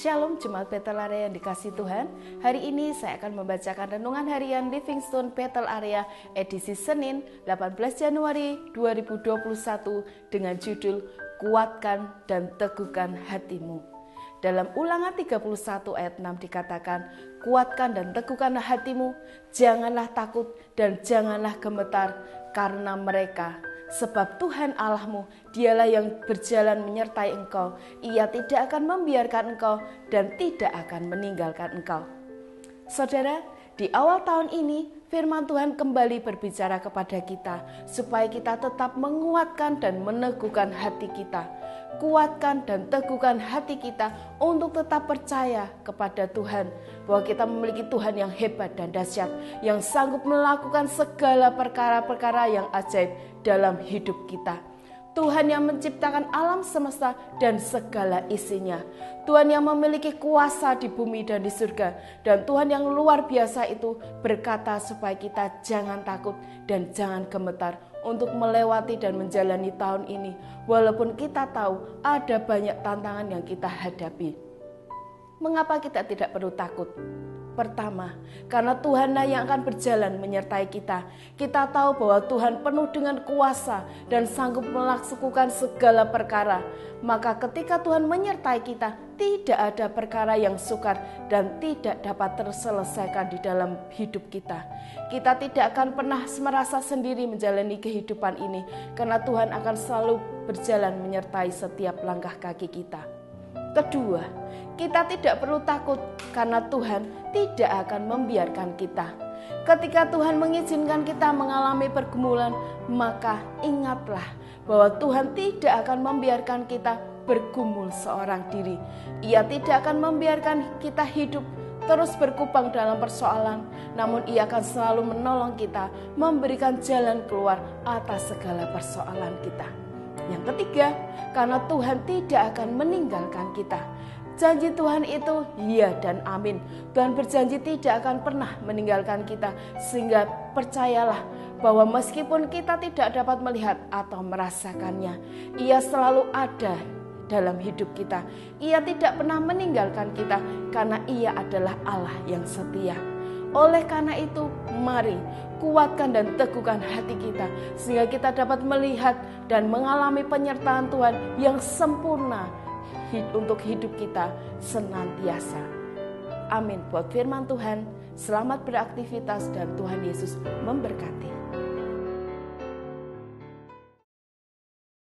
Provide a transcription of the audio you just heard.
Shalom Jemaat Bethel Area yang dikasihi Tuhan. Hari ini saya akan membacakan renungan harian Livingstone Bethel Area edisi Senin 18 Januari 2021 dengan judul Kuatkan dan Teguhkan Hatimu. Dalam Ulangan 31 ayat 6 dikatakan, kuatkan dan teguhkanlah hatimu, janganlah takut dan janganlah gemetar karena mereka. Sebab Tuhan Allahmu, dialah yang berjalan menyertai engkau. Ia tidak akan membiarkan engkau dan tidak akan meninggalkan engkau. Saudara, di awal tahun ini firman Tuhan kembali berbicara kepada kita supaya kita tetap menguatkan dan meneguhkan hati kita. Kuatkan dan teguhkan hati kita untuk tetap percaya kepada Tuhan, bahwa kita memiliki Tuhan yang hebat dan dahsyat, yang sanggup melakukan segala perkara-perkara yang ajaib dalam hidup kita. Tuhan yang menciptakan alam semesta dan segala isinya. Tuhan yang memiliki kuasa di bumi dan di surga. Dan Tuhan yang luar biasa itu berkata supaya kita jangan takut dan jangan gemetar untuk melewati dan menjalani tahun ini. Walaupun kita tahu ada banyak tantangan yang kita hadapi. Mengapa kita tidak perlu takut? Pertama, karena Tuhanlah yang akan berjalan menyertai kita. Kita tahu bahwa Tuhan penuh dengan kuasa dan sanggup melakukan segala perkara. Maka ketika Tuhan menyertai kita, tidak ada perkara yang sukar dan tidak dapat terselesaikan di dalam hidup kita. Kita tidak akan pernah merasa sendiri menjalani kehidupan ini, karena Tuhan akan selalu berjalan menyertai setiap langkah kaki kita. Kedua, kita tidak perlu takut karena Tuhan tidak akan membiarkan kita. Ketika Tuhan mengizinkan kita mengalami pergumulan, maka ingatlah bahwa Tuhan tidak akan membiarkan kita bergumul seorang diri. Ia tidak akan membiarkan kita hidup terus berkubang dalam persoalan, namun Ia akan selalu menolong kita, memberikan jalan keluar atas segala persoalan kita. Yang ketiga, karena Tuhan tidak akan meninggalkan kita. Janji Tuhan itu ya dan amin. Tuhan berjanji tidak akan pernah meninggalkan kita. Sehingga percayalah bahwa meskipun kita tidak dapat melihat atau merasakannya, Ia selalu ada dalam hidup kita. Ia tidak pernah meninggalkan kita karena Ia adalah Allah yang setia. Oleh karena itu, mari kuatkan dan teguhkan hati kita sehingga kita dapat melihat dan mengalami penyertaan Tuhan yang sempurna untuk hidup kita senantiasa. Amin. Buat firman Tuhan, selamat beraktivitas dan Tuhan Yesus memberkati.